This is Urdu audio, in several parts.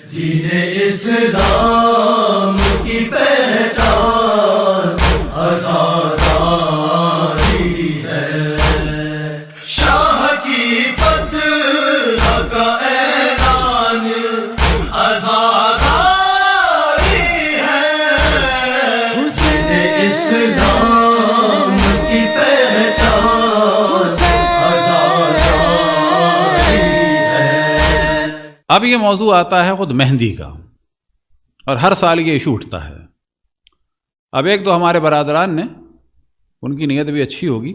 دین اسلام کی پہچان آزادی ہے، شاہ کی فتح کا اعلان آزادی ہے، دین اسلام کی پہچان آزادی ہے۔ اب یہ موضوع آتا ہے خود مہندی کا، اور ہر سال یہ ایشو اٹھتا ہے۔ اب ایک دو ہمارے برادران نے، ان کی نیت بھی اچھی ہوگی،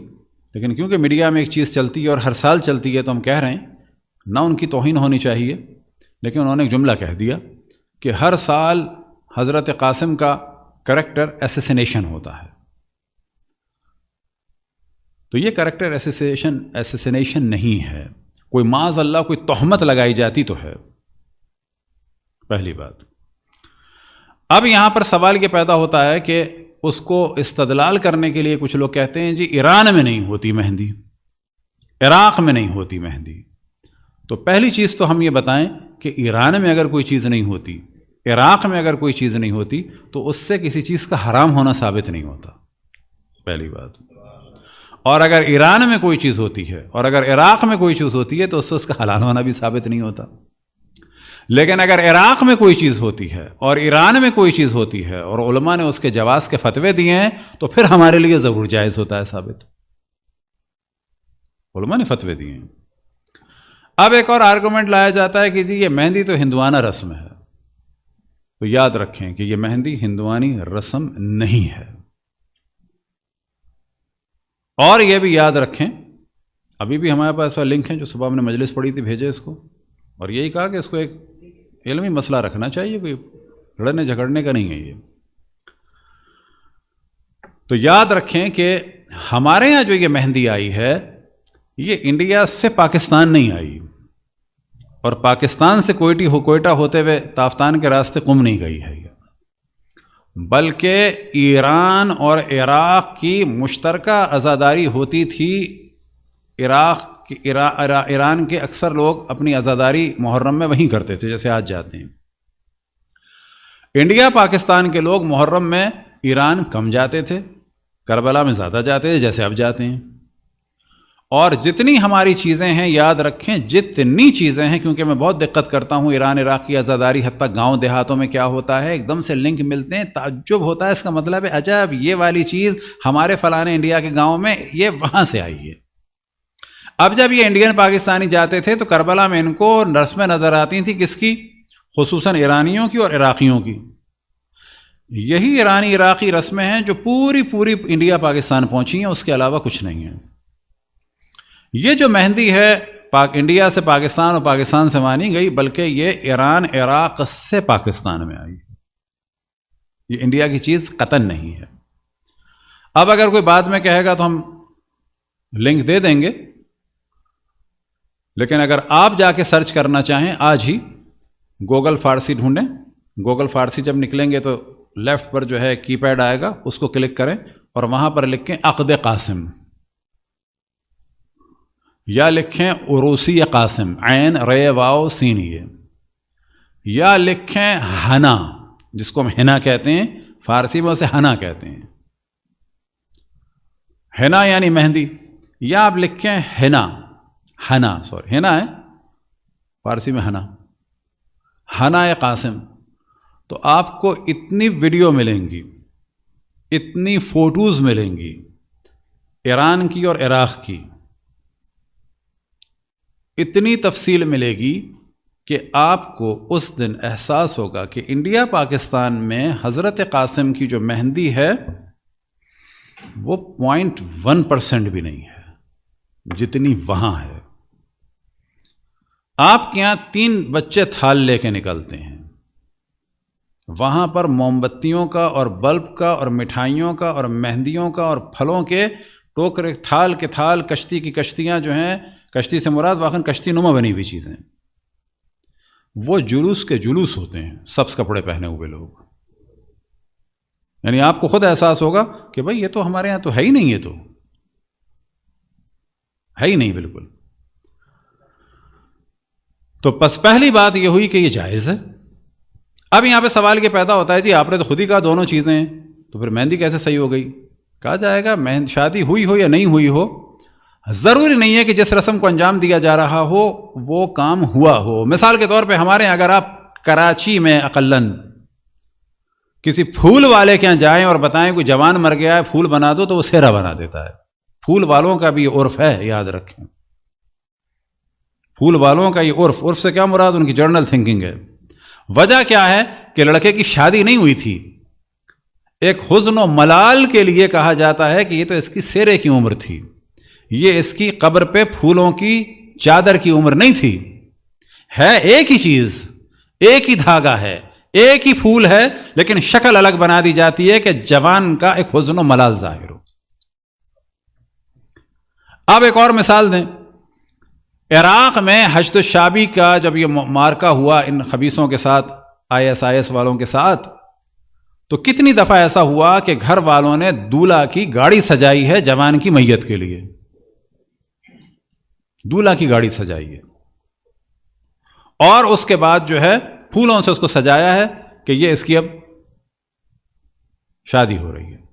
لیکن کیونکہ میڈیا میں ایک چیز چلتی ہے اور ہر سال چلتی ہے، تو ہم کہہ رہے ہیں نہ ان کی توہین ہونی چاہیے، لیکن انہوں نے ایک جملہ کہہ دیا کہ ہر سال حضرت قاسم کا کریکٹر ایسیسینیشن ہوتا ہے۔ تو یہ کریکٹر ایسیسینیشن نہیں ہے، کوئی معاذ اللہ کوئی تہمت لگائی جاتی تو ہے، پہلی بات۔ اب یہاں پر سوال یہ پیدا ہوتا ہے کہ اس کو استدلال کرنے کے لیے کچھ لوگ کہتے ہیں جی ایران میں نہیں ہوتی مہندی، عراق میں نہیں ہوتی مہندی۔ تو پہلی چیز تو ہم یہ بتائیں کہ ایران میں اگر کوئی چیز نہیں ہوتی، عراق میں اگر کوئی چیز نہیں ہوتی، تو اس سے کسی چیز کا حرام ہونا ثابت نہیں ہوتا، پہلی بات۔ اور اگر ایران میں کوئی چیز ہوتی ہے اور اگر عراق میں کوئی چیز ہوتی ہے تو اس سے اس کا حلال ہونا بھی ثابت نہیں ہوتا۔ لیکن اگر عراق میں کوئی چیز ہوتی ہے اور ایران میں کوئی چیز ہوتی ہے اور علماء نے اس کے جواز کے فتوے دیے ہیں، تو پھر ہمارے لیے ضرور جائز ہوتا ہے ثابت، علماء نے فتوے دیے ہیں۔ اب ایک اور آرگومنٹ لایا جاتا ہے کہ جی یہ مہندی تو ہندوانہ رسم ہے، تو یاد رکھیں کہ یہ مہندی ہندوانی رسم نہیں ہے۔ اور یہ بھی یاد رکھیں، ابھی بھی ہمارے پاس لنک ہیں جو صبح ہم نے مجلس پڑھی تھی، بھیجے اس کو، اور یہی کہا کہ اس کو ایک علمی مسئلہ رکھنا چاہیے، کوئی لڑنے جھگڑنے کا نہیں ہے یہ۔ تو یاد رکھیں کہ ہمارے ہاں جو یہ مہندی آئی ہے، یہ انڈیا سے پاکستان نہیں آئی، اور پاکستان سے کوئٹہ ہوتے ہوئے تافتان کے راستے قم نہیں گئی ہے یہ، بلکہ ایران اور عراق کی مشترکہ عزاداری ہوتی تھی۔ ایران کے اکثر لوگ اپنی عزاداری محرم میں وہیں کرتے تھے، جیسے آج جاتے ہیں۔ انڈیا پاکستان کے لوگ محرم میں ایران کم جاتے تھے، کربلا میں زیادہ جاتے تھے، جیسے اب جاتے ہیں۔ اور جتنی ہماری چیزیں ہیں، یاد رکھیں جتنی چیزیں ہیں، کیونکہ میں بہت دقت کرتا ہوں ایران عراق کی عزاداری، حتیٰ گاؤں دیہاتوں میں کیا ہوتا ہے، ایک دم سے لنک ملتے ہیں، تعجب ہوتا ہے، اس کا مطلب ہے عجب یہ والی چیز ہمارے فلانے انڈیا کے گاؤں میں یہ وہاں سے آئی ہے۔ اب جب یہ انڈین پاکستانی جاتے تھے تو کربلا میں ان کو رسمیں نظر آتی تھیں، کس کی؟ خصوصاً ایرانیوں کی اور عراقیوں کی۔ یہی ایرانی عراقی رسمیں ہیں جو پوری انڈیا پاکستان پہنچی ہیں، اس کے علاوہ کچھ نہیں ہے۔ یہ جو مہندی ہے انڈیا سے پاکستان اور پاکستان سے مانی گئی، بلکہ یہ ایران عراق سے پاکستان میں آئی، یہ انڈیا کی چیز قطعاً نہیں ہے۔ اب اگر کوئی بعد میں کہے گا تو ہم لنک دے دیں گے، لیکن اگر آپ جا کے سرچ کرنا چاہیں آج ہی گوگل فارسی ڈھونڈیں، گوگل فارسی جب نکلیں گے تو لیفٹ پر جو ہے کی پیڈ آئے گا، اس کو کلک کریں اور وہاں پر لکھیں عقد قاسم، یا لکھیں عروسی قاسم، عین رے واو سین، یا لکھیں ہنا، جس کو ہم ہنا کہتے ہیں، فارسی میں اسے ہنا کہتے ہیں، ہنا یعنی مہندی، یا آپ لکھیں ہنا ہے فارسی میں ہنا قاسم، تو آپ کو اتنی ویڈیو ملیں گی، اتنی فوٹوز ملیں گی ایران کی اور عراق کی، اتنی تفصیل ملے گی کہ آپ کو اس دن احساس ہوگا کہ انڈیا پاکستان میں حضرت قاسم کی جو مہندی ہے وہ 0.1% بھی نہیں ہے جتنی وہاں ہے۔ آپ کے یہاں 3 بچے تھال لے کے نکلتے ہیں، وہاں پر موم بتیوں کا اور بلب کا اور مٹھائیوں کا اور مہندیوں کا اور پھلوں کے ٹوکرے، تھال کے تھال، کشتی کی کشتیاں جو ہیں، کشتی سے مراد واقعاً کشتی نما بنی ہوئی چیزیں، وہ جلوس کے جلوس ہوتے ہیں، سبز کپڑے پہنے ہوئے لوگ، یعنی آپ کو خود احساس ہوگا کہ بھائی یہ تو ہمارے یہاں تو ہے ہی نہیں، یہ تو ہے ہی نہیں بالکل۔ تو بس پہلی بات یہ ہوئی کہ یہ جائز ہے، اب یہاں پہ سوال یہ پیدا ہوتا ہے جی آپ نے تو خود ہی کہا دونوں چیزیں ہیں، تو پھر مہندی کیسے صحیح ہو گئی؟ کہا جائے گا شادی ہوئی ہو یا نہیں ہوئی ہو، ضروری نہیں ہے کہ جس رسم کو انجام دیا جا رہا ہو وہ کام ہوا ہو۔ مثال کے طور پہ ہمارے یہاں اگر آپ کراچی میں اقلن کسی پھول والے کے یہاں جائیں اور بتائیں کوئی جوان مر گیا ہے پھول بنا دو، تو وہ سہرا بنا دیتا ہے۔ پھول والوں کا بھی یہ عرف ہے، یاد رکھیں، پھول والوں کا یہ عرف سے کیا مراد؟ ان کی جرنل تھنکنگ ہے۔ وجہ کیا ہے کہ لڑکے کی شادی نہیں ہوئی تھی، ایک حزن و ملال کے لیے کہا جاتا ہے کہ یہ تو اس کی سیرے کی عمر تھی، یہ اس کی قبر پہ پھولوں کی چادر کی عمر نہیں تھی، ہے ایک ہی چیز، ایک ہی دھاگا ہے، ایک ہی پھول ہے، لیکن شکل الگ بنا دی جاتی ہے کہ جوان کا ایک حزن و ملال ظاہر ہو۔ اب ایک اور مثال دیں، عراق میں حشد الشعبی کا جب یہ مارکہ ہوا ان خبیثوں کے ساتھ، ISIS والوں کے ساتھ، تو کتنی دفعہ ایسا ہوا کہ گھر والوں نے دولہا کی گاڑی سجائی ہے جوان کی میت کے لیے، دولہا کی گاڑی سجائی ہے، اور اس کے بعد جو ہے پھولوں سے اس کو سجایا ہے کہ یہ اس کی اب شادی ہو رہی ہے۔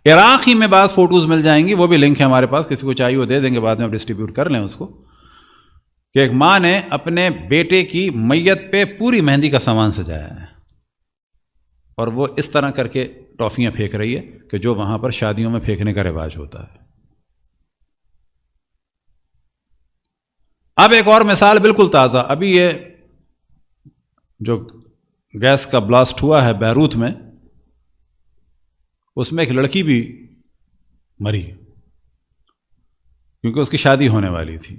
عراق ہی میں بعض فوٹوز مل جائیں گی، وہ بھی لنک ہے ہمارے پاس، کسی کو چاہیے وہ دے دیں گے، بعد میں آپ ڈسٹریبیوٹ کر لیں اس کو، کہ ایک ماں نے اپنے بیٹے کی میت پہ پوری مہندی کا سامان سجایا ہے، اور وہ اس طرح کر کے ٹافیاں پھینک رہی ہے کہ جو وہاں پر شادیوں میں پھینکنے کا رواج ہوتا ہے۔ اب ایک اور مثال بالکل تازہ، ابھی یہ جو گیس کا بلاسٹ ہوا ہے بیروت میں، اس میں ایک لڑکی بھی مری کیونکہ اس کی شادی ہونے والی تھی۔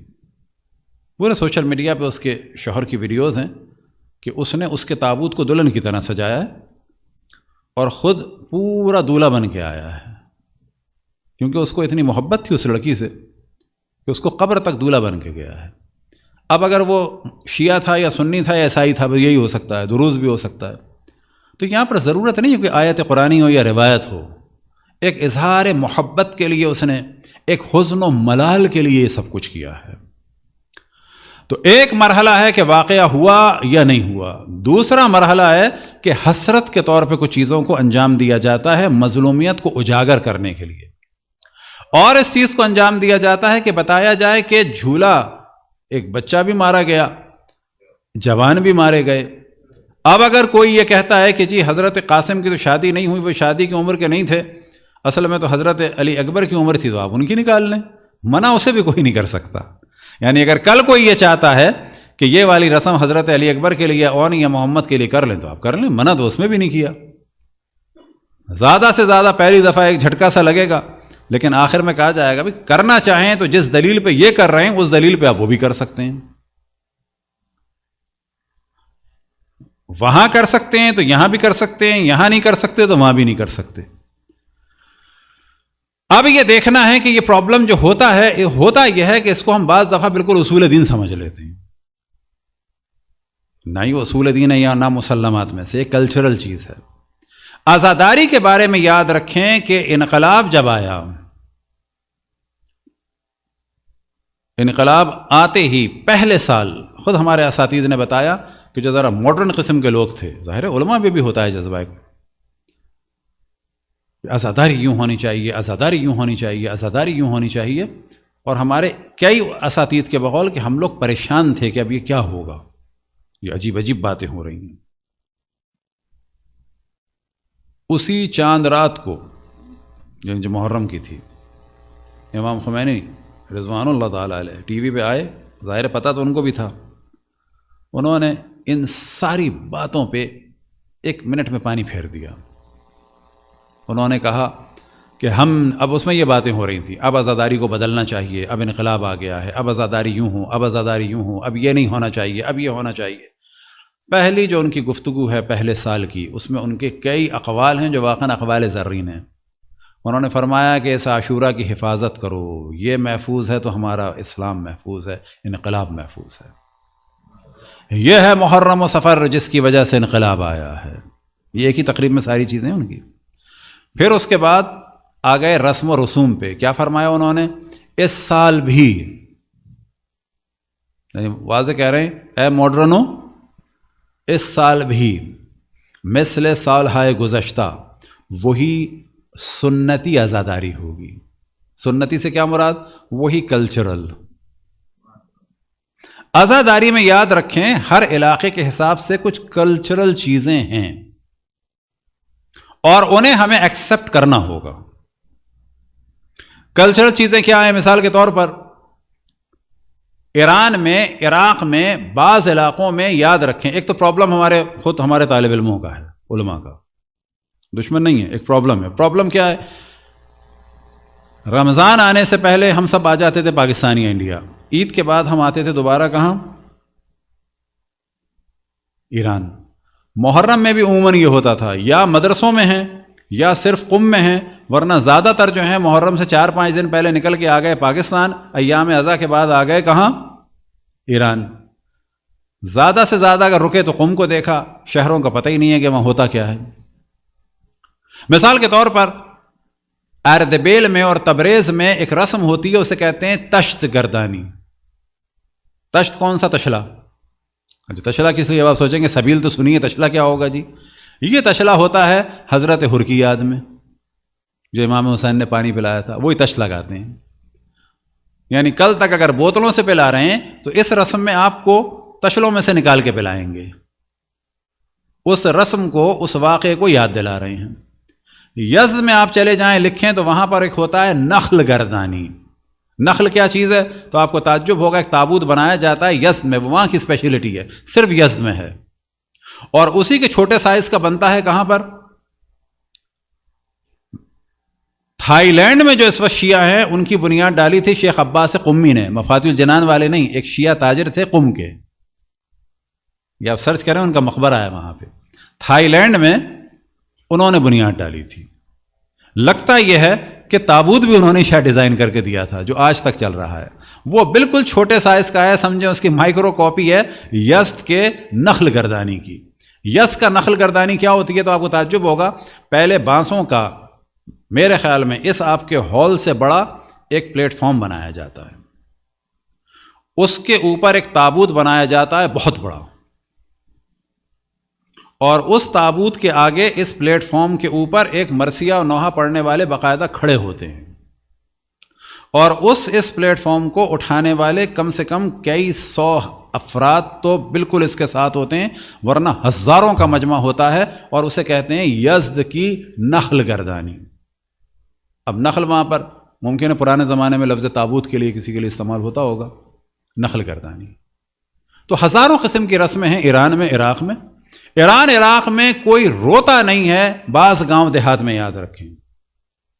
پورے سوشل میڈیا پہ اس کے شوہر کی ویڈیوز ہیں کہ اس نے اس کے تابوت کو دلہن کی طرح سجایا ہے اور خود پورا دولہا بن کے آیا ہے، کیونکہ اس کو اتنی محبت تھی اس لڑکی سے کہ اس کو قبر تک دولہا بن کے گیا ہے۔ اب اگر وہ شیعہ تھا یا سنی تھا یا عیسائی تھا، یہی ہو سکتا ہے، دروز بھی ہو سکتا ہے، تو یہاں پر ضرورت نہیں ہے کہ آیت قرآنی ہو یا روایت ہو، ایک اظہار محبت کے لیے اس نے ایک حزن و ملال کے لیے یہ سب کچھ کیا ہے۔ تو ایک مرحلہ ہے کہ واقعہ ہوا یا نہیں ہوا، دوسرا مرحلہ ہے کہ حسرت کے طور پہ کچھ چیزوں کو انجام دیا جاتا ہے مظلومیت کو اجاگر کرنے کے لیے، اور اس چیز کو انجام دیا جاتا ہے کہ بتایا جائے کہ جھولا، ایک بچہ بھی مارا گیا، جوان بھی مارے گئے۔ اب اگر کوئی یہ کہتا ہے کہ جی حضرت قاسم کی تو شادی نہیں ہوئی، وہ شادی کی عمر کے نہیں تھے، اصل میں تو حضرت علی اکبر کی عمر تھی، تو آپ ان کی نکال لیں، منع اسے بھی کوئی نہیں کر سکتا۔ یعنی اگر کل کوئی یہ چاہتا ہے کہ یہ والی رسم حضرت علی اکبر کے لیے اور یا محمد کے لیے کر لیں تو آپ کر لیں، منع تو اس میں بھی نہیں کیا۔ زیادہ سے زیادہ پہلی دفعہ ایک جھٹکا سا لگے گا، لیکن آخر میں کہا جائے گا بھی کرنا چاہیں تو جس دلیل پہ یہ کر رہے ہیں اس دلیل پہ آپ وہ بھی کر سکتے ہیں، وہاں کر سکتے ہیں تو یہاں بھی کر سکتے ہیں، یہاں نہیں کر سکتے تو وہاں بھی نہیں کر سکتے۔ اب یہ دیکھنا ہے کہ یہ پرابلم جو ہوتا یہ ہے کہ اس کو ہم بعض دفعہ بالکل اصول دین سمجھ لیتے ہیں، نہ ہی اصول دین ہے یا نہ مسلمات میں سے، ایک کلچرل چیز ہے۔ عزاداری کے بارے میں یاد رکھیں کہ انقلاب جب آیا، انقلاب آتے ہی پہلے سال خود ہمارے اساتذہ نے بتایا کہ جو ذرا ماڈرن قسم کے لوگ تھے، ظاہر ہے علماء میں بھی ہوتا ہے جذبہ، عزاداری یوں ہونی چاہیے، عزاداری یوں ہونی چاہیے، عزاداری یوں ہونی چاہیے، اور ہمارے کئی اساتذہ کے بقول کہ ہم لوگ پریشان تھے کہ اب یہ کیا ہوگا، یہ عجیب عجیب باتیں ہو رہی ہیں۔ اسی چاند رات کو جو محرم کی تھی، امام خمینی رضوان اللہ تعالیٰ علیہ ٹی وی پہ آئے، ظاہر پتہ تو ان کو بھی تھا، انہوں نے ان ساری باتوں پہ 1 منٹ میں پانی پھیر دیا۔ انہوں نے کہا کہ اب اس میں یہ باتیں ہو رہی تھیں، اب عزاداری کو بدلنا چاہیے، اب انقلاب آ گیا ہے، اب عزاداری یوں ہوں، اب عزاداری یوں ہوں، اب یہ نہیں ہونا چاہیے، اب یہ ہونا چاہیے۔ پہلی جو ان کی گفتگو ہے پہلے سال کی، اس میں ان کے کئی اقوال ہیں جو واقعاً اقوال زرین ہیں۔ انہوں نے فرمایا کہ اس عاشورہ کی حفاظت کرو، یہ محفوظ ہے تو ہمارا اسلام محفوظ ہے، انقلاب محفوظ ہے۔ یہ ہے محرم و سفر جس کی وجہ سے انقلاب آیا ہے۔ یہ ایک ہی تقریب میں ساری چیزیں ان کی۔ پھر اس کے بعد آ گئے رسم و رسوم پہ، کیا فرمایا انہوں نے؟ اس سال بھی، یعنی واضح کہہ رہے ہیں اے ماڈرنو، اس سال بھی مثل سالهای گزشتہ وہی سنتی عزاداری ہوگی. سنتی سے کیا مراد؟ وہی کلچرل. عزاداری میں یاد رکھیں ہر علاقے کے حساب سے کچھ کلچرل چیزیں ہیں اور انہیں ہمیں ایکسپٹ کرنا ہوگا. کلچرل چیزیں کیا ہیں؟ مثال کے طور پر ایران میں، عراق میں، بعض علاقوں میں یاد رکھیں، ایک تو پرابلم ہمارے طالب علموں کا ہے، علماء کا، دشمن نہیں ہے، ایک پرابلم ہے. پرابلم کیا ہے؟ رمضان آنے سے پہلے ہم سب آ جاتے تھے پاکستانی انڈیا، عید کے بعد ہم آتے تھے دوبارہ کہاں؟ ایران. محرم میں بھی عموماً یہ ہوتا تھا، یا مدرسوں میں ہیں یا صرف قم میں ہیں، ورنہ زیادہ تر جو ہیں محرم سے 4-5 دن پہلے نکل کے آ گئے پاکستان، ایام اضحیٰ کے بعد آ گئے کہاں؟ ایران. زیادہ سے زیادہ اگر رکے تو قم کو دیکھا، شہروں کا پتہ ہی نہیں ہے کہ وہاں ہوتا کیا ہے. مثال کے طور پر اردبیل میں اور تبریز میں ایک رسم ہوتی ہے، اسے کہتے ہیں تشت گردانی. تشت کون سا؟ تشلا. تشلا کس لیے؟ آپ سوچیں گے سبیل تو سنیے، تشلا کیا ہوگا جی؟ یہ تشلا ہوتا ہے حضرت حر کی یاد میں، جو امام حسین نے پانی پلایا تھا، وہی تش لگاتے ہیں. یعنی کل تک اگر بوتلوں سے پلا رہے ہیں تو اس رسم میں آپ کو تشلوں میں سے نکال کے پلائیں گے. اس رسم کو، اس واقعے کو یاد دلا رہے ہیں. یزد میں آپ چلے جائیں، لکھیں تو وہاں پر ایک ہوتا ہے نخل گردانی. نخل کیا چیز ہے؟ تو آپ کو تعجب ہوگا، ایک تابوت بنایا جاتا ہے یزد میں، وہاں کی اسپیشلٹی ہے، صرف یزد میں ہے. اور اسی کے چھوٹے سائز کا بنتا ہے کہاں پر؟ تھائی لینڈ میں جو اس وقت شیعہ ہیں، ان کی بنیاد ڈالی تھی شیخ عباس قمی نے، مفاتیح الجنان والے نہیں، ایک شیعہ تاجر تھے قم کے. یہ آپ سرچ کریں، ان کا مقبرہ ہے وہاں پہ. تھائی لینڈ میں انہوں نے بنیاد ڈالی تھی. لگتا یہ ہے کہ تابوت بھی انہوں نے شاید ڈیزائن کر کے دیا تھا، جو آج تک چل رہا ہے. وہ بالکل چھوٹے سائز کا ہے، سمجھیں اس کی مائکرو کاپی ہے یزد کے نخل گردانی کی. یزد کا نخل گردانی کیا ہوتی ہے؟ تو آپ کو تعجب ہوگا، پہلے بانسوں کا، میرے خیال میں اس آپ کے ہال سے بڑا ایک پلیٹ فارم بنایا جاتا ہے، اس کے اوپر ایک تابوت بنایا جاتا ہے بہت بڑا، اور اس تابوت کے آگے اس پلیٹ فارم کے اوپر ایک مرثیہ اور نوحہ پڑھنے والے باقاعدہ کھڑے ہوتے ہیں، اور اس پلیٹ فارم کو اٹھانے والے کم سے کم کئی سو افراد تو بالکل اس کے ساتھ ہوتے ہیں، ورنہ ہزاروں کا مجمع ہوتا ہے، اور اسے کہتے ہیں یزد کی نخل گردانی. اب نخل وہاں پر ممکن ہے پرانے زمانے میں لفظ تابوت کے لیے کسی کے لیے استعمال ہوتا ہوگا، نخل گردانی. تو ہزاروں قسم کی رسمیں ہیں ایران میں، عراق میں. عراق میں کوئی روتا نہیں ہے. بعض گاؤں دیہات میں یاد رکھیں،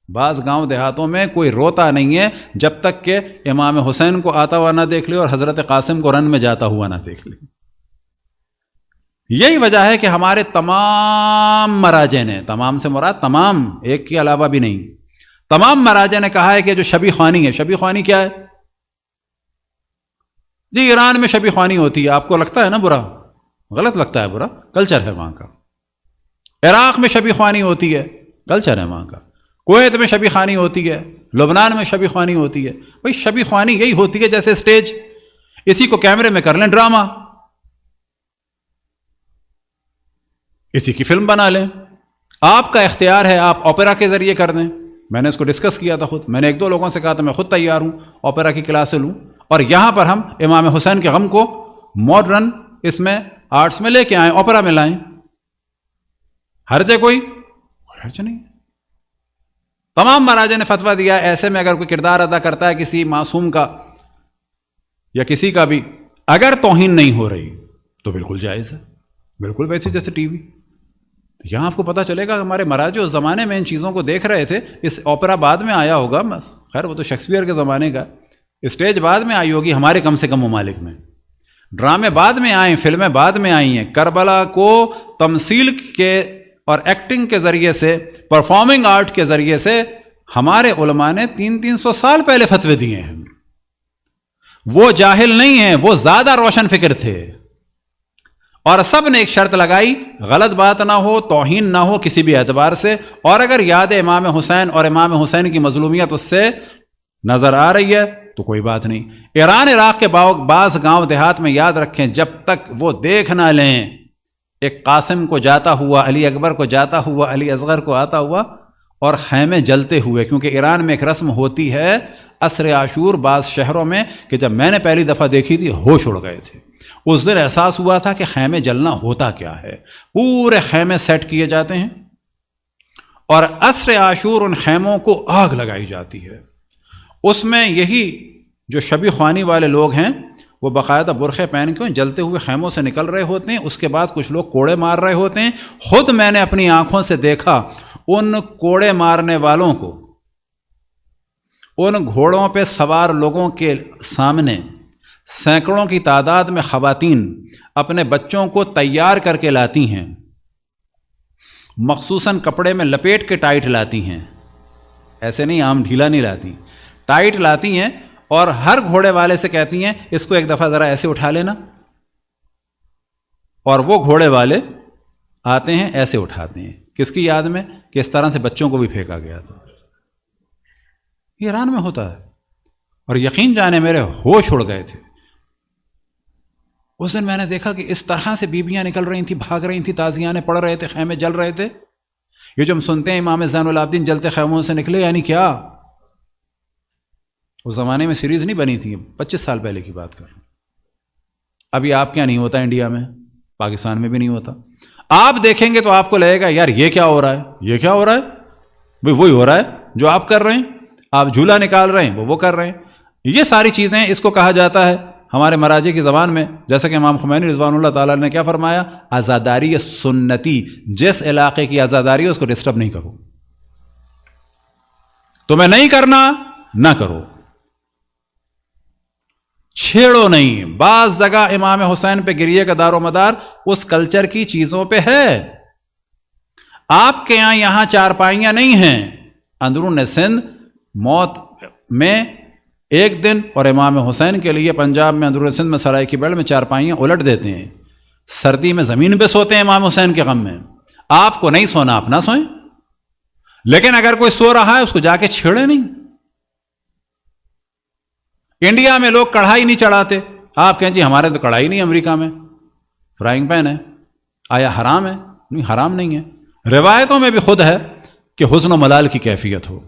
بعض گاؤں دیہاتوں میں کوئی روتا نہیں ہے جب تک کہ امام حسین کو آتا ہوا نہ دیکھ لے اور حضرت قاسم کو رن میں جاتا ہوا نہ دیکھ لے. یہی وجہ ہے کہ ہمارے تمام مراجع نے، تمام سے مراد تمام، ایک کے علاوہ بھی نہیں، تمام مراجع نے کہا ہے کہ جو شبی خوانی ہے، شبی خوانی کیا ہے جی؟ ایران میں شبی خوانی ہوتی ہے. آپ کو لگتا ہے نا برا؟ غلط لگتا ہے، برا کلچر ہے وہاں کا. عراق میں شبی خوانی ہوتی ہے، کلچر ہے وہاں کا. کویت میں شبی خوانی ہوتی ہے، لبنان میں شبی خوانی ہوتی ہے. بھئی شبی خوانی یہی ہوتی ہے جیسے سٹیج، اسی کو کیمرے میں کر لیں ڈرامہ، اسی کی فلم بنا لیں. آپ کا اختیار ہے، آپ اوپیرا کے ذریعے کر دیں. میں نے اس کو ڈسکس کیا تھا خود، میں نے 1-2 لوگوں سے کہا تھا میں خود تیار ہوں اوپیرا کی کلاسیں لوں، اور یہاں پر ہم امام حسین کے غم کو ماڈرن اس میں آرٹس میں لے کے آئیں، اوپیرا میں لائیں. حرج ہے کوئی؟ حرج نہیں. تمام مراجع نے فتویٰ دیا ایسے میں اگر کوئی کردار ادا کرتا ہے کسی معصوم کا یا کسی کا بھی، اگر توہین نہیں ہو رہی تو بالکل جائز ہے، بالکل ویسے جیسے ٹی وی. یہاں آپ کو پتہ چلے گا ہمارے مراجع اس زمانے میں ان چیزوں کو دیکھ رہے تھے. اس اوپیرا بعد میں آیا ہوگا، بس خیر وہ تو شیکسپیئر کے زمانے کا، اسٹیج بعد میں آئی ہوگی ہمارے کم سے کم ممالک میں. ڈرامے بعد میں آئے، فلمیں بعد میں آئی ہیں. کربلا کو تمثیل کے اور ایکٹنگ کے ذریعے سے، پرفارمنگ آرٹ کے ذریعے سے ہمارے علماء نے 300 سال پہلے فتوے دیے ہیں. وہ جاہل نہیں ہیں، وہ زیادہ روشن فکر تھے، اور سب نے ایک شرط لگائی، غلط بات نہ ہو، توہین نہ ہو کسی بھی اعتبار سے، اور اگر یاد امام حسین اور امام حسین کی مظلومیت اس سے نظر آ رہی ہے تو کوئی بات نہیں. ایران عراق کے بعض گاؤں دیہات میں یاد رکھیں، جب تک وہ دیکھ نہ لیں ایک قاسم کو جاتا ہوا، علی اکبر کو جاتا ہوا، علی اصغر کو آتا ہوا، اور خیمے جلتے ہوئے، کیونکہ ایران میں ایک رسم ہوتی ہے عصر عاشور بعض شہروں میں، کہ جب میں نے پہلی دفعہ دیکھی تھی ہوش اڑ گئے تھے۔ اس دن احساس ہوا تھا کہ خیمے جلنا ہوتا کیا ہے۔ پورے خیمے سیٹ کیے جاتے ہیں اور عصر عاشور ان خیموں کو آگ لگائی جاتی ہے۔ اس میں یہی جو شبی خوانی والے لوگ ہیں وہ باقاعدہ برقعے پہن کے جلتے ہوئے خیموں سے نکل رہے ہوتے ہیں، اس کے بعد کچھ لوگ کوڑے مار رہے ہوتے ہیں۔ خود میں نے اپنی آنکھوں سے دیکھا ان کوڑے مارنے والوں کو، ان گھوڑوں پہ سوار لوگوں کے سامنے سینکڑوں کی تعداد میں خواتین اپنے بچوں کو تیار کر کے لاتی ہیں، مخصوصاً کپڑے میں لپیٹ کے ٹائٹ لاتی ہیں، ایسے نہیں عام ڈھیلا نہیں لاتی، ٹائٹ لاتی ہیں، اور ہر گھوڑے والے سے کہتی ہیں اس کو ایک دفعہ ذرا ایسے اٹھا لینا، اور وہ گھوڑے والے آتے ہیں ایسے اٹھاتے ہیں۔ کس کی یاد میں؟ کہ اس طرح سے بچوں کو بھی پھینکا گیا تھا۔ یہ ایران میں ہوتا ہے، اور یقین جانے میرے ہوش اڑ گئے تھے۔ اس دن میں نے دیکھا کہ اس طرح سے بیویاں نکل رہی تھیں، بھاگ رہی تھیں، تازیانے پڑھ رہے تھے، خیمے جل رہے تھے۔ یہ جو ہم سنتے ہیں امام زین العابدین جلتے خیموں سے نکلے، یعنی کیا؟ اس زمانے میں سیریز نہیں بنی تھی، 25 سال پہلے کی بات کر رہا ہوں۔ ابھی آپ کیا نہیں ہوتا انڈیا میں، پاکستان میں بھی نہیں ہوتا۔ آپ دیکھیں گے تو آپ کو لگے گا یار یہ کیا ہو رہا ہے، یہ کیا ہو رہا ہے؟ بھئی وہی ہو رہا ہے جو آپ کر رہے ہیں، آپ جھولا نکال رہے ہیں وہ کر رہے ہیں۔ یہ ساری چیزیں، اس کو کہا جاتا ہے ہمارے مراجع کی زبان میں، جیسا کہ امام خمینی رضوان اللہ تعالیٰ نے کیا فرمایا، عزاداری سنتی، جس علاقے کی عزاداری ہے اس کو ڈسٹرب نہیں کرو، تمہیں نہیں کرنا نہ کرو، چھیڑو نہیں۔ بعض جگہ امام حسین پہ گریے کا دار و مدار اس کلچر کی چیزوں پہ ہے۔ آپ کے یہاں چارپائیاں نہیں ہیں، اندرون سندھ موت میں ایک دن، اور امام حسین کے لیے پنجاب میں اندرون سندھ میں سرائے کی بیڑ میں چارپائیاں الٹ دیتے ہیں، سردی میں زمین پہ سوتے ہیں امام حسین کے غم میں۔ آپ کو نہیں سونا آپ نہ سوئیں، لیکن اگر کوئی سو رہا ہے اس کو جا کے چھیڑے نہیں۔ انڈیا میں لوگ کڑھائی نہیں چڑھاتے، آپ کہیں جی ہمارے تو کڑھائی نہیں، امریکہ میں فرائنگ پین ہے، آیا حرام ہے؟ نہیں، حرام نہیں ہے۔ روایتوں میں بھی خود ہے کہ حسن و ملال کی کیفیت ہو۔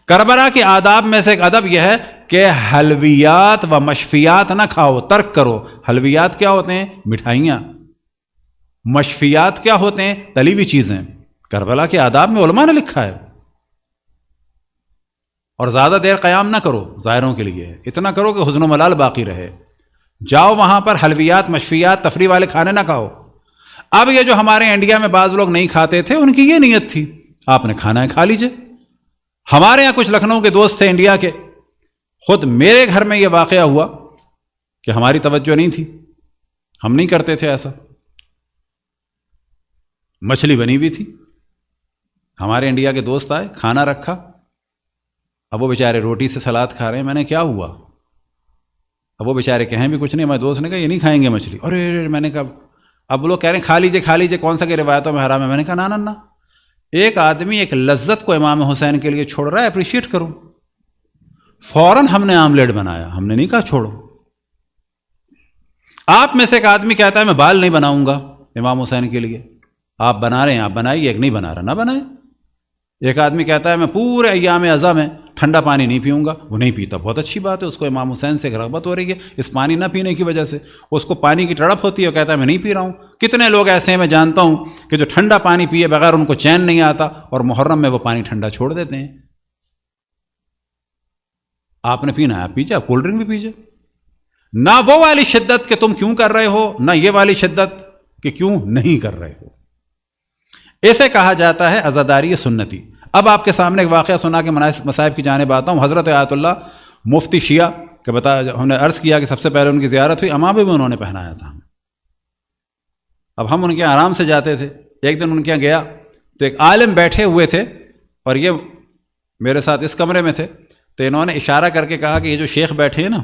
کربلا کے آداب میں سے ایک ادب یہ ہے کہ حلویات و مشفیات نہ کھاؤ، ترک کرو۔ حلویات کیا ہوتے ہیں؟ مٹھائیاں۔ مشفیات کیا ہوتے ہیں؟ تلی ہوئی چیزیں۔ کربلا کے آداب میں علماء نے لکھا ہے۔ اور زیادہ دیر قیام نہ کرو ظاہروں کے لیے، اتنا کرو کہ حسن و ملال باقی رہے۔ جاؤ وہاں پر حلویات مشفیات تفریح والے کھانے نہ کھاؤ۔ اب یہ جو ہمارے انڈیا میں بعض لوگ نہیں کھاتے تھے، ان کی یہ نیت تھی آپ نے کھانا ہے کھا لیجئے۔ ہمارے یہاں کچھ لکھنؤ کے دوست تھے انڈیا کے، خود میرے گھر میں یہ واقعہ ہوا کہ ہماری توجہ نہیں تھی، ہم نہیں کرتے تھے ایسا۔ مچھلی بنی ہوئی تھی، ہمارے انڈیا کے دوست آئے، کھانا رکھا، اب وہ بیچارے روٹی سے سلاد کھا رہے ہیں۔ میں نے کیا ہوا؟ اب وہ بیچارے کہیں بھی کچھ نہیں، ہمارے دوست نے کہا یہ نہیں کھائیں گے مچھلی۔ ارے میں نے کہا، اب وہ لوگ کہہ رہے ہیں کھا لیجئے، کون سا کہ روایتوں میں حرام ہے؟ میں نے کہا نا، ایک آدمی ایک لذت کو امام حسین کے لیے چھوڑ رہا ہے، اپریشیٹ کرو۔ فوراً ہم نے آملیٹ بنایا، ہم نے نہیں کہا چھوڑو۔ آپ میں سے ایک آدمی کہتا ہے میں بال نہیں بناؤں گا امام حسین کے لیے، آپ بنا رہے ہیں آپ بنائیے، ایک نہیں بنا رہا نہ بنائے۔ ایک آدمی کہتا ہے میں پورے ایام عزا میں ٹھنڈا پانی نہیں پیوں گا، وہ نہیں پیتا، بہت اچھی بات ہے، اس کو امام حسین سے رغبت ہو رہی ہے اس پانی نہ پینے کی وجہ سے، اس کو پانی کی تڑپ ہوتی ہے، وہ کہتا ہے میں نہیں پی رہا ہوں۔ کتنے لوگ ایسے ہیں میں جانتا ہوں کہ جو ٹھنڈا پانی پیے بغیر ان کو چین نہیں آتا، اور محرم میں وہ پانی ٹھنڈا چھوڑ دیتے ہیں۔ آپ نے پینا ہے آپ پیجیے، آپ کولڈ ڈرنک بھی پیجیے، نہ وہ والی شدت کہ تم کیوں کر رہے ہو، نہ یہ والی شدت کہ کیوں نہیں کر رہے ہو۔ اسے کہا جاتا ہے عزاداری سنتی۔ اب آپ کے سامنے ایک واقعہ سنا کے مصائب کی جانب آتا ہوں۔ حضرت آیت اللہ مفتی شیعہ کہ ہم نے عرض کیا کہ سب سے پہلے ان کی زیارت ہوئی، امامے بھی انہوں نے پہنایا تھا۔ اب ہم ان کے یہاں آرام سے جاتے تھے، ایک دن ان کے یہاں گیا تو ایک عالم بیٹھے ہوئے تھے، اور یہ میرے ساتھ اس کمرے میں تھے، تو انہوں نے اشارہ کر کے کہا کہ یہ جو شیخ بیٹھے ہیں نا،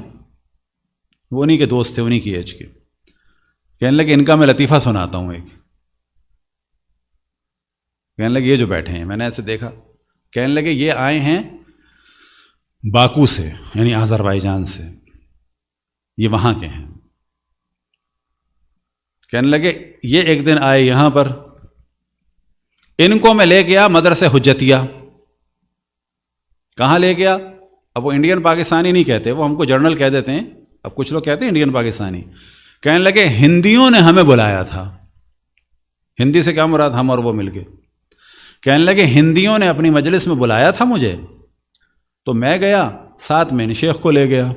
وہ انہی کے دوست تھے، انہی کی ایج کے۔ کہنے لگے ان کا میں لطیفہ سناتا ہوں ایک۔ کہنے لگے یہ جو بیٹھے ہیں، میں نے ایسے دیکھا، کہنے لگے یہ آئے ہیں باکو سے، یعنی آذربائیجان سے، یہ وہاں کے ہیں۔ کہنے لگے یہ ایک دن آئے یہاں پر، ان کو میں لے گیا مدرسے حجتیہ. کہاں لے گیا؟ اب وہ انڈین پاکستانی نہیں کہتے، وہ ہم کو جرنل کہہ دیتے ہیں. اب کچھ لوگ کہتے ہیں انڈین پاکستانی. کہنے لگے ہندیوں نے ہمیں بلایا تھا. ہندی سے کیا مراد؟ ہم اور وہ مل کے. کہنے لگے ہندیوں نے اپنی مجلس میں بلایا تھا مجھے، تو میں گیا، ساتھ میں ان شیخ کو لے گیا.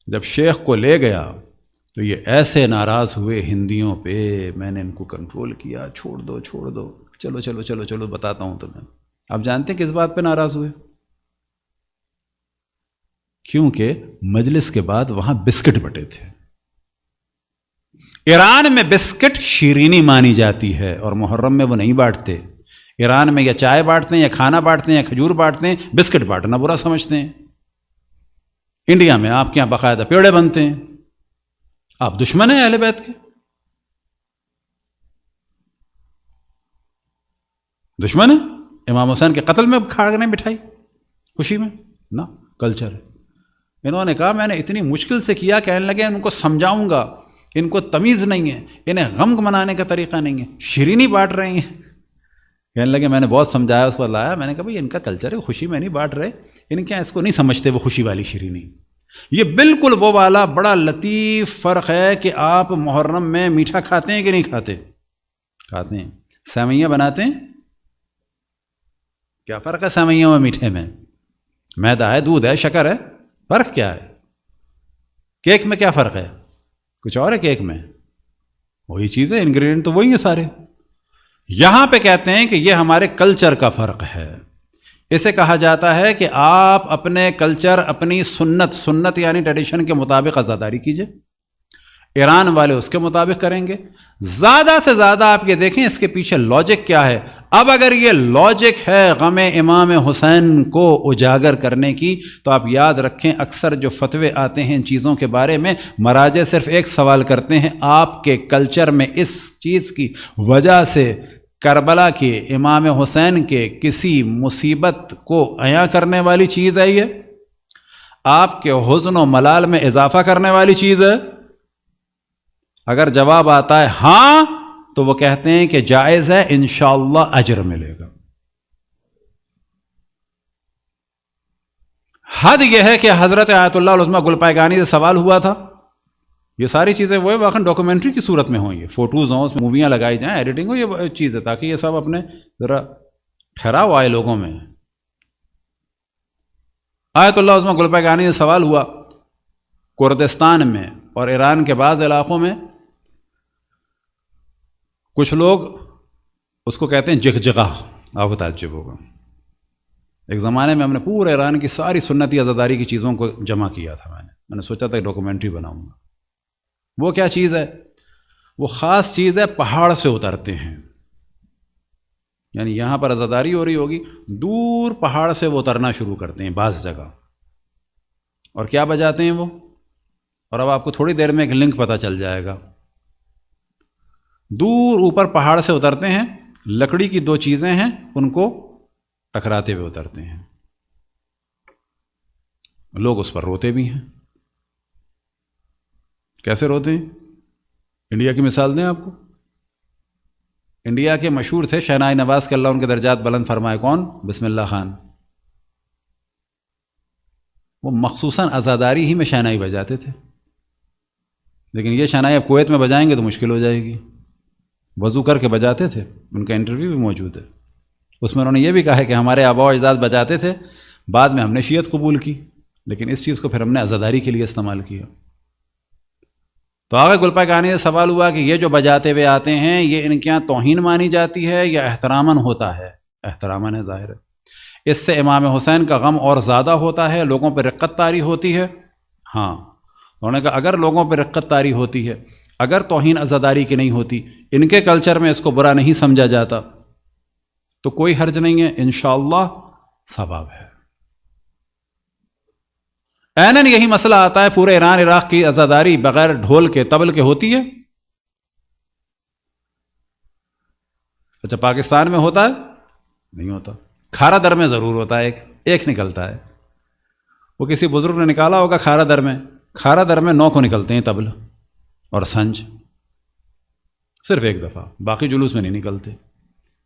جب شیخ کو لے گیا تو یہ ایسے ناراض ہوئے ہندیوں پہ، میں نے ان کو کنٹرول کیا، چھوڑ دو چھوڑ دو، چلو چلو چلو چلو بتاتا ہوں تمہیں. آپ جانتے ہیں کس بات پہ ناراض ہوئے؟ کیونکہ مجلس کے بعد وہاں بسکٹ بٹے تھے. ایران میں بسکٹ شیرینی مانی جاتی ہے اور محرم میں وہ نہیں بانٹتے. ایران میں یا چائے بانٹتے ہیں یا کھانا بانٹتے ہیں یا کھجور بانٹتے ہیں، بسکٹ بانٹنا برا سمجھتے ہیں. انڈیا میں آپ کے یہاں باقاعدہ پیڑے بنتے ہیں. آپ دشمن ہیں اہل بیت کے؟ دشمن ہیں؟ امام حسین کے قتل میں کھا گئے مٹھائی خوشی میں؟ نہ، کلچر ہے. انہوں نے کہا میں نے اتنی مشکل سے کیا. کہنے لگے ان کو سمجھاؤں گا، ان کو تمیز نہیں ہے، انہیں غم منانے کا طریقہ نہیں ہے، شیرینی بانٹ رہے ہیں. کہنے لگے میں نے بہت سمجھایا، اس پر لایا. میں نے کہا بھائی ان کا کلچر ہے، خوشی میں نہیں بانٹ رہے، ان کیا اس کو نہیں سمجھتے وہ خوشی والی شیرینی. یہ بالکل وہ والا بڑا لطیف فرق ہے کہ آپ محرم میں میٹھا کھاتے ہیں کہ نہیں کھاتے؟ کھاتے ہیں. سیوئیاں بناتے ہیں. کیا فرق ہے سیوئیوں میں میٹھے میں؟ میدا ہے، دودھ ہے، شکر ہے، فرق کیا ہے؟ کیک میں کیا فرق ہے؟ کچھ اور ہے کیک میں؟ وہی چیز ہے، انگریڈینٹ تو وہی ہیں سارے. یہاں پہ کہتے ہیں کہ یہ ہمارے کلچر کا فرق ہے. اسے کہا جاتا ہے کہ آپ اپنے کلچر، اپنی سنت یعنی ٹریڈیشن کے مطابق عزاداری کیجئے. ایران والے اس کے مطابق کریں گے. زیادہ سے زیادہ آپ یہ دیکھیں اس کے پیچھے لاجک کیا ہے. اب اگر یہ لاجک ہے غم امام حسین کو اجاگر کرنے کی، تو آپ یاد رکھیں اکثر جو فتوے آتے ہیں ان چیزوں کے بارے میں، مراجع صرف ایک سوال کرتے ہیں، آپ کے کلچر میں اس چیز کی وجہ سے کربلا کے امام حسین کے کسی مصیبت کو عیاں کرنے والی چیز ہے؟ یہ آپ کے حزن و ملال میں اضافہ کرنے والی چیز ہے؟ اگر جواب آتا ہے ہاں، تو وہ کہتے ہیں کہ جائز ہے، انشاءاللہ اجر ملے گا. حد یہ ہے کہ حضرت آیت اللہ العظمیٰ گل پائگانی سے سوال ہوا تھا. یہ ساری چیزیں وہ واقعی ڈاکومنٹری کی صورت میں ہوں، یہ فوٹوز ہوں، اس میں موویاں لگائی جائیں، ایڈیٹنگ ہو، یہ چیز ہے تاکہ یہ سب اپنے ذرا ٹھہراؤ آئے لوگوں میں. آیت اللہ العظمیٰ گل پائگانی سے سوال ہوا کردستان میں اور ایران کے بعض علاقوں میں. کچھ لوگ اس کو کہتے ہیں جگجگہ. آپ کو تعجب ہوگا، ایک زمانے میں ہم نے پورے ایران کی ساری سنتی عزاداری کی چیزوں کو جمع کیا تھا. میں نے سوچا تھا ڈاکومنٹری بناؤں گا. وہ کیا چیز ہے؟ وہ خاص چیز ہے، پہاڑ سے اترتے ہیں. یعنی یہاں پر عزاداری ہو رہی ہوگی، دور پہاڑ سے وہ اترنا شروع کرتے ہیں بعض جگہ. اور کیا بجاتے ہیں وہ؟ اور اب آپ کو تھوڑی دیر میں ایک لنک پتہ چل جائے گا. دور اوپر پہاڑ سے اترتے ہیں، لکڑی کی دو چیزیں ہیں، ان کو ٹکراتے ہوئے اترتے ہیں. لوگ اس پر روتے بھی ہیں. کیسے روتے ہیں؟ انڈیا کی مثال دیں آپ کو. انڈیا کے مشہور تھے شہنائی نواز کے اللہ ان کے درجات بلند فرمائے، کون؟ بسم اللہ خان. وہ مخصوصاً عزاداری ہی میں شہنائی بجاتے تھے. لیکن یہ شہنائی اب کویت میں بجائیں گے تو مشکل ہو جائے گی. وضو کر کے بجاتے تھے، ان کا انٹرویو بھی موجود ہے. اس میں انہوں نے یہ بھی کہا ہے کہ ہمارے آباء و اجداد بجاتے تھے، بعد میں ہم نے شیعت قبول کی، لیکن اس چیز کو پھر ہم نے عزاداری کے لیے استعمال کیا. تو آگے گل پائگانی سے سوال ہوا کہ یہ جو بجاتے ہوئے آتے ہیں یہ ان کے یہاں توہین مانی جاتی ہے یا احتراماً ہوتا ہے؟ احتراماً ہے، ظاہر ہے. اس سے امام حسین کا غم اور زیادہ ہوتا ہے، لوگوں پہ رقت طاری ہوتی ہے. ہاں، انہوں نے کہا اگر لوگوں پہ رقت طاری ہوتی ہے، اگر توہین عزاداری کی نہیں ہوتی، ان کے کلچر میں اس کو برا نہیں سمجھا جاتا، تو کوئی حرج نہیں ہے، انشاءاللہ ثواب ہے. عیناً یہی مسئلہ آتا ہے پورے ایران عراق کی عزاداری بغیر ڈھول کے طبل کے ہوتی ہے. اچھا پاکستان میں ہوتا ہے؟ نہیں ہوتا. کھارا در میں ضرور ہوتا ہے، ایک نکلتا ہے. وہ کسی بزرگ نے نکالا ہوگا کھارا در میں. کھارا در میں 9 کو نکلتے ہیں طبل اور سنج. صرف ایک دفعہ، باقی جلوس میں نہیں نکلتے۔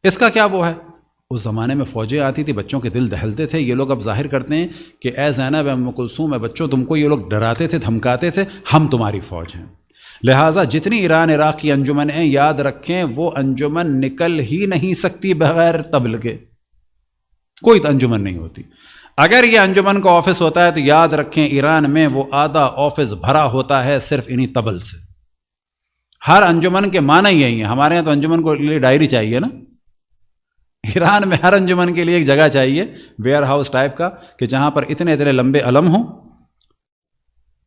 اس کا کیا وہ ہے؟ اس زمانے میں فوجیں آتی تھی، بچوں کے دل دہلتے تھے۔ یہ لوگ اب ظاہر کرتے ہیں کہ اے زینب، اے ام کلثوم، اے بچوں، تم کو یہ لوگ ڈراتے تھے، دھمکاتے تھے، ہم تمہاری فوج ہیں۔ لہٰذا جتنی ایران عراق کی انجمنیں، یاد رکھیں وہ انجمن نکل ہی نہیں سکتی بغیر طبل کے، کوئی انجمن نہیں ہوتی۔ اگر یہ انجمن کا آفس ہوتا ہے تو یاد رکھیں ایران میں وہ آدھا آفس بھرا ہوتا ہے صرف انہی طبل سے۔ ہر انجمن کے معنی یہی ہیں۔ ہمارے یہاں تو انجمن کو لیے ڈائری چاہیے نا، ایران میں ہر انجمن کے لیے ایک جگہ چاہیے، ویئر ہاؤس ٹائپ کا، کہ جہاں پر اتنے اتنے لمبے علم ہوں،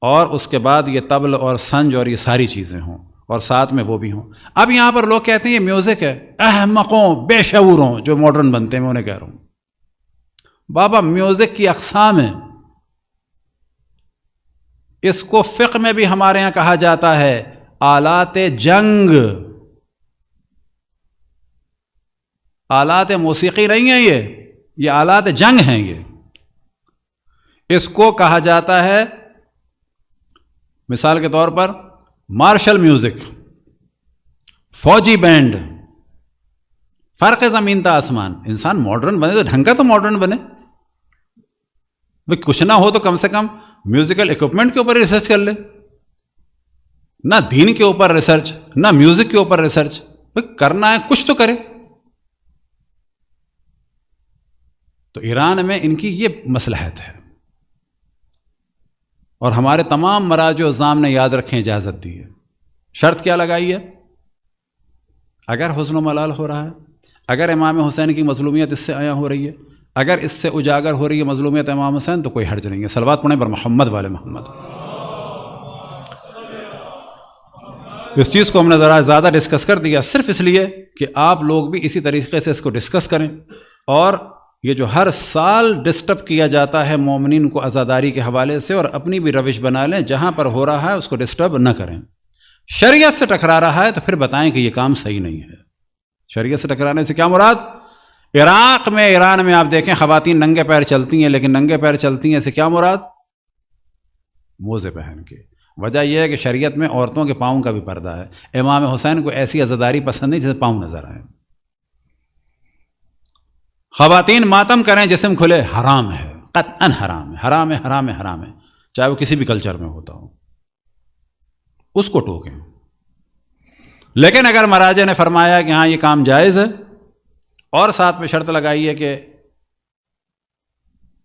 اور اس کے بعد یہ طبل اور سنج اور یہ ساری چیزیں ہوں، اور ساتھ میں وہ بھی ہوں۔ اب یہاں پر لوگ کہتے ہیں یہ میوزک ہے، احمقوں، بے شعوروں جو ماڈرن بنتے ہیں، میں انہیں کہہ رہا ہوں بابا میوزک کی اقسام ہیں۔ اس کو فقہ میں بھی ہمارے ہاں کہا جاتا ہے آلات جنگ۔ آلات موسیقی نہیں ہیں یہ آلات جنگ ہیں۔ یہ اس کو کہا جاتا ہے مثال کے طور پر مارشل میوزک، فوجی بینڈ۔ فرق زمین تا آسمان۔ انسان ماڈرن بنے تو ڈھنگ کا تو ماڈرن بنے، بھئی کچھ نہ ہو تو کم سے کم میوزیکل اکوپمنٹ کے اوپر ریسرچ کر لے، نہ دین کے اوپر ریسرچ، نہ میوزک کے اوپر ریسرچ۔ بھئی کرنا ہے کچھ تو کرے۔ تو ایران میں ان کی یہ مصلحت ہے، اور ہمارے تمام مراجع و ضام نے یاد رکھیں اجازت دی ہے۔ شرط کیا لگائی ہے؟ اگر حسن و ملال ہو رہا ہے، اگر امام حسین کی مظلومیت اس سے عیاں ہو رہی ہے، اگر اس سے اجاگر ہو رہی ہے مظلومیت امام حسین، تو کوئی حرج نہیں ہے۔ صلوات پڑھیں بر محمد والے محمد۔ اس چیز کو ہم نے ذرا زیادہ ڈسکس کر دیا صرف اس لیے کہ آپ لوگ بھی اسی طریقے سے اس کو ڈسکس کریں، اور یہ جو ہر سال ڈسٹرب کیا جاتا ہے مومنین کو عزاداری کے حوالے سے، اور اپنی بھی روش بنا لیں، جہاں پر ہو رہا ہے اس کو ڈسٹرب نہ کریں۔ شریعت سے ٹکرا رہا ہے تو پھر بتائیں کہ یہ کام صحیح نہیں ہے۔ شریعت سے ٹکرانے سے کیا مراد؟ عراق میں، ایران میں آپ دیکھیں خواتین ننگے پیر چلتی ہیں، لیکن ننگے پیر چلتی ہیں سے کیا مراد؟ موزے پہن کے۔ وجہ یہ ہے کہ شریعت میں عورتوں کے پاؤں کا بھی پردہ ہے۔ امام حسین کو ایسی عزاداری پسند نہیں جسے پاؤں نظر آئے۔ خواتین ماتم کریں جسم کھلے، حرام ہے، قطعاً حرام ہے، حرام ہے، حرام ہے، حرام ہے، چاہے وہ کسی بھی کلچر میں ہوتا ہو، اس کو ٹوکیں۔ لیکن اگر مراجع نے فرمایا کہ ہاں یہ کام جائز ہے، اور ساتھ میں شرط لگائی ہے کہ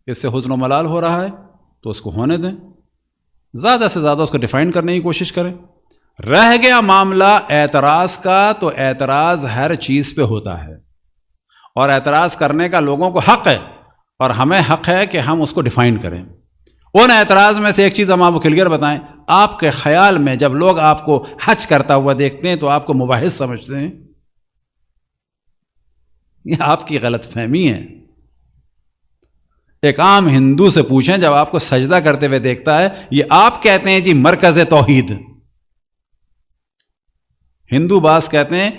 اس سے حزن و ملال ہو رہا ہے، تو اس کو ہونے دیں، زیادہ سے زیادہ اس کو ڈیفائن کرنے کی کوشش کریں۔ رہ گیا معاملہ اعتراض کا، تو اعتراض ہر چیز پہ ہوتا ہے، اور اعتراض کرنے کا لوگوں کو حق ہے، اور ہمیں حق ہے کہ ہم اس کو ڈیفائن کریں۔ ان اعتراض میں سے ایک چیز ہم آپ کو کلیئر بتائیں، آپ کے خیال میں جب لوگ آپ کو حج کرتا ہوا دیکھتے ہیں تو آپ کو مباحث سمجھتے ہیں؟ یہ آپ کی غلط فہمی ہے۔ ایک عام ہندو سے پوچھیں، جب آپ کو سجدہ کرتے ہوئے دیکھتا ہے، یہ آپ کہتے ہیں جی مرکز توحید۔ ہندو باز کہتے ہیں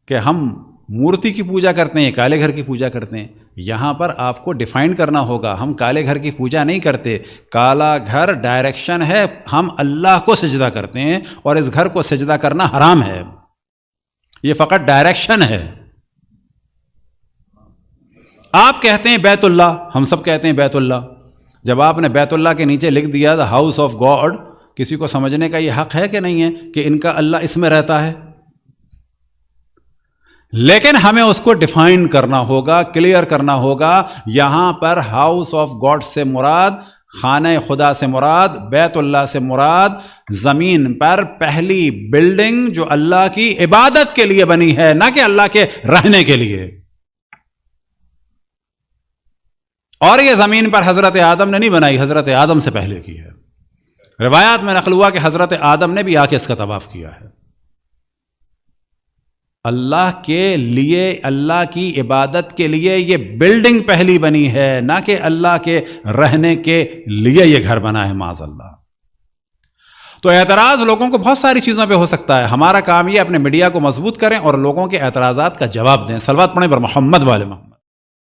کہ ہم مورتی کی پوجا کرتے ہیں، کالے گھر کی پوجا کرتے ہیں۔ یہاں پر آپ کو ڈیفائن کرنا ہوگا، ہم کالے گھر کی پوجا نہیں کرتے۔ کالا گھر ڈائریکشن ہے، ہم اللہ کو سجدہ کرتے ہیں، اور اس گھر کو سجدہ کرنا حرام ہے، یہ فقط ڈائریکشن ہے۔ آپ کہتے ہیں بیت اللہ، ہم سب کہتے ہیں بیت اللہ۔ جب آپ نے بیت اللہ کے نیچے لکھ دیا دا ہاؤس آف گاڈ، کسی کو سمجھنے کا یہ حق ہے کہ نہیں ہے کہ ان کا اللہ اس میں رہتا ہے؟ لیکن ہمیں اس کو ڈیفائن کرنا ہوگا، کلیئر کرنا ہوگا۔ یہاں پر ہاؤس آف گاڈ سے مراد، خانہ خدا سے مراد، بیت اللہ سے مراد زمین پر پہلی بلڈنگ جو اللہ کی عبادت کے لیے بنی ہے، نہ کہ اللہ کے رہنے کے لیے۔ اور یہ زمین پر حضرت آدم نے نہیں بنائی، حضرت آدم سے پہلے کی ہے۔ روایات میں نقل ہوا کہ حضرت آدم نے بھی آ کے اس کا طواف کیا ہے۔ اللہ کے لیے، اللہ کی عبادت کے لیے یہ بلڈنگ پہلی بنی ہے، نہ کہ اللہ کے رہنے کے لیے یہ گھر بنا ہے، معاذ اللہ۔ تو اعتراض لوگوں کو بہت ساری چیزوں پہ ہو سکتا ہے، ہمارا کام یہ اپنے میڈیا کو مضبوط کریں اور لوگوں کے اعتراضات کا جواب دیں۔ صلوات پڑھیں بر محمد والے محمد۔